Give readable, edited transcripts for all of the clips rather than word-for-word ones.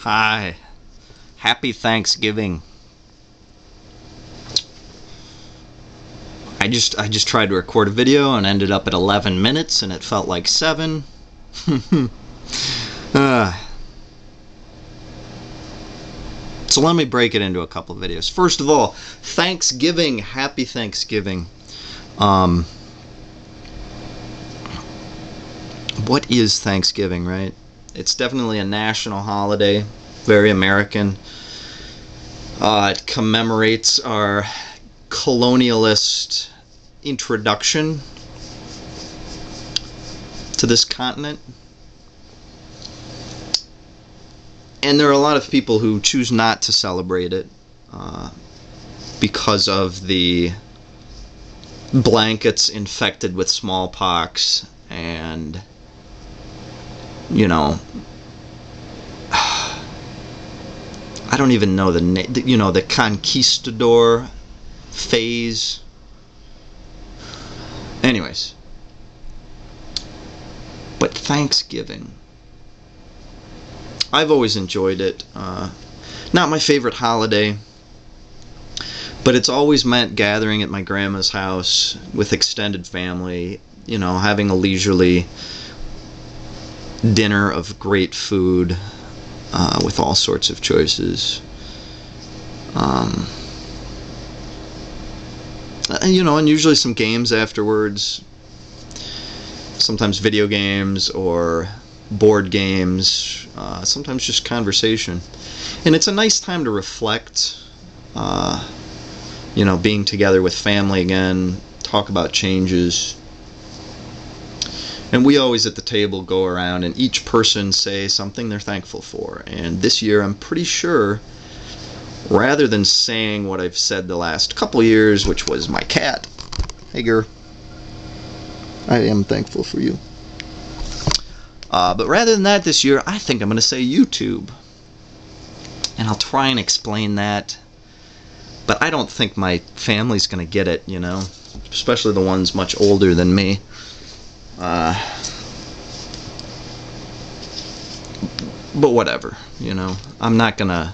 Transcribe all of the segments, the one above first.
Hi. Happy Thanksgiving. I just tried to record a video and ended up at 11 minutes and it felt like 7. So let me break it into a couple of videos. First of all, Thanksgiving. Happy Thanksgiving. What is Thanksgiving, right? It's definitely a national holiday, very American. It commemorates our colonialist introduction to this continent. And there are a lot of people who choose not to celebrate it because of the blankets infected with smallpox and, you know, I don't even know the name, you know, the conquistador phase. Anyways, but Thanksgiving, I've always enjoyed it. Not my favorite holiday, but it's always meant gathering at my grandma's house with extended family, you know, having a leisurely dinner of great food with all sorts of choices. You know, and usually some games afterwards, sometimes video games or board games, sometimes just conversation. And it's a nice time to reflect, you know, being together with family again, talk about changes. And we always at the table go around and each person say something they're thankful for. And this year I'm pretty sure, rather than saying what I've said the last couple years, which was my cat, Hager, I am thankful for you. But rather than that this year, I think I'm going to say YouTube. And I'll try and explain that. But I don't think my family's going to get it, you know. Especially the ones much older than me. But whatever, you know. I'm not going to...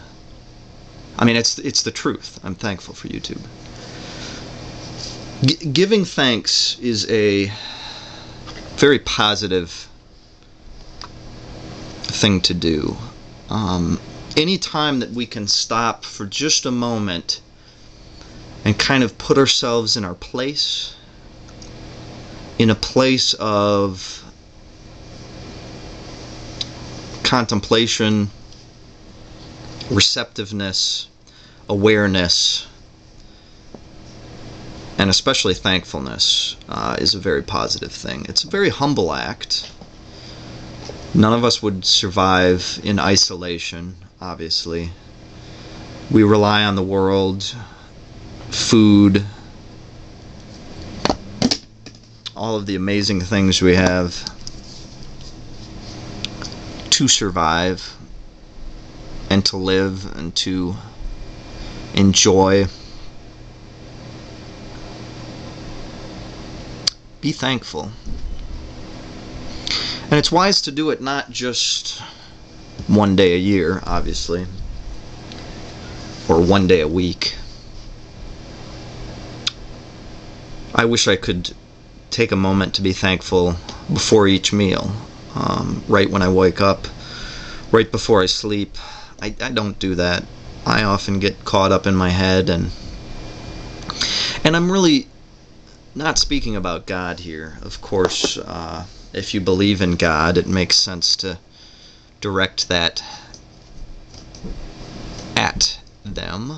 I mean, it's the truth. I'm thankful for YouTube. Giving thanks is a very positive thing to do. Any time that we can stop for just a moment and kind of put ourselves in our place, in a place of contemplation, receptiveness, awareness, and especially thankfulness, is a very positive thing. It's a very humble act. None of us would survive in isolation, obviously. We rely on the world, food, all of the amazing things we have to survive and to live and to enjoy. Be thankful. And it's wise to do it not just one day a year, obviously, or one day a week. I wish I could take a moment to be thankful before each meal, right when I wake up, right before I sleep. I don't do that. I often get caught up in my head, and I'm really not speaking about God here. Of course, if you believe in God, it makes sense to direct that at them.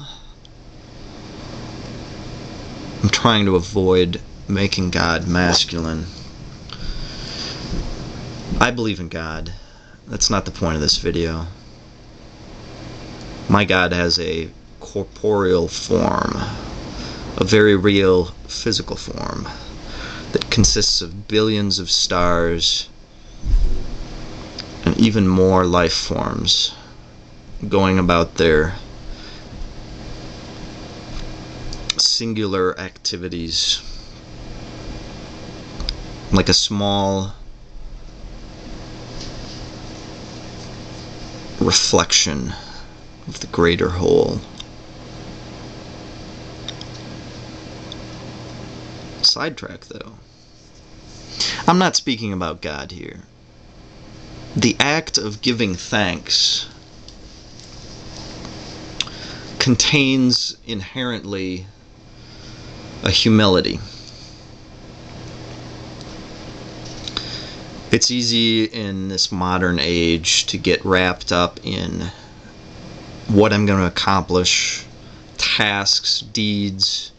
I'm trying to avoid making God masculine. I believe in God. That's not the point of this video. My God has a corporeal form, a very real physical form that consists of billions of stars and even more life forms going about their singular activities, like a small reflection of the greater whole. Sidetrack though. I'm not speaking about God here. The act of giving thanks contains inherently a humility. It's easy in this modern age to get wrapped up in what I'm going to accomplish, tasks, deeds.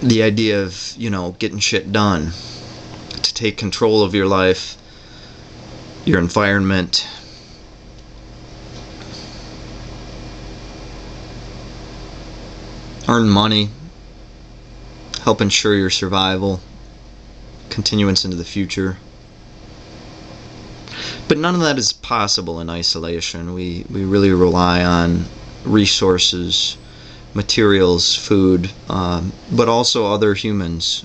The idea of, getting shit done, to take control of your life, your environment, earn money, help ensure your survival, continuance into the future. But none of that is possible in isolation. We really rely on resources, materials, food, but also other humans.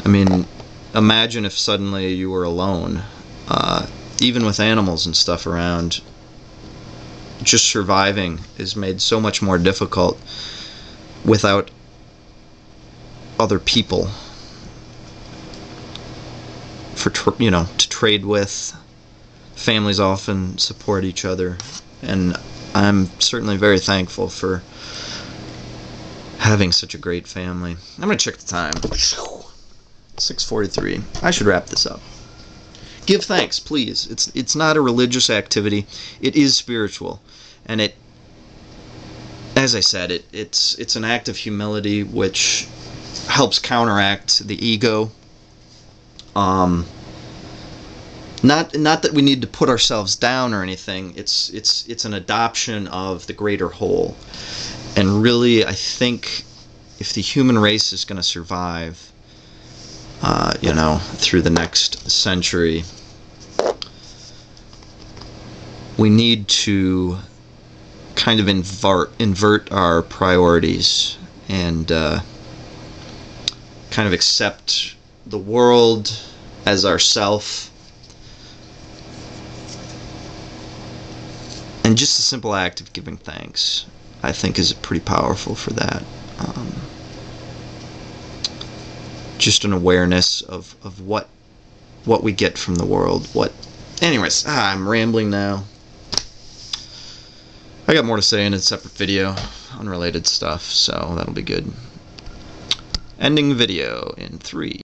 I mean, imagine if suddenly you were alone, even with animals and stuff around. Just surviving is made so much more difficult without other people to trade with. Families often support each other, and I'm certainly very thankful for having such a great family. I'm gonna check the time. 6:43. I should wrap this up. Give thanks, please. It's not a religious activity. It is spiritual, and it, as I said, it's an act of humility which helps counteract the ego. Not that we need to put ourselves down or anything. It's an adoption of the greater whole. And really, I think if the human race is going to survive, through the next century, we need to kind of invert our priorities and kind of accept the world as ourself. And just a simple act of giving thanks, I think, is pretty powerful for that. Just an awareness of what we get from the world. Anyways, I'm rambling now. I got more to say in a separate video, unrelated stuff, so that'll be good. Ending video in 3.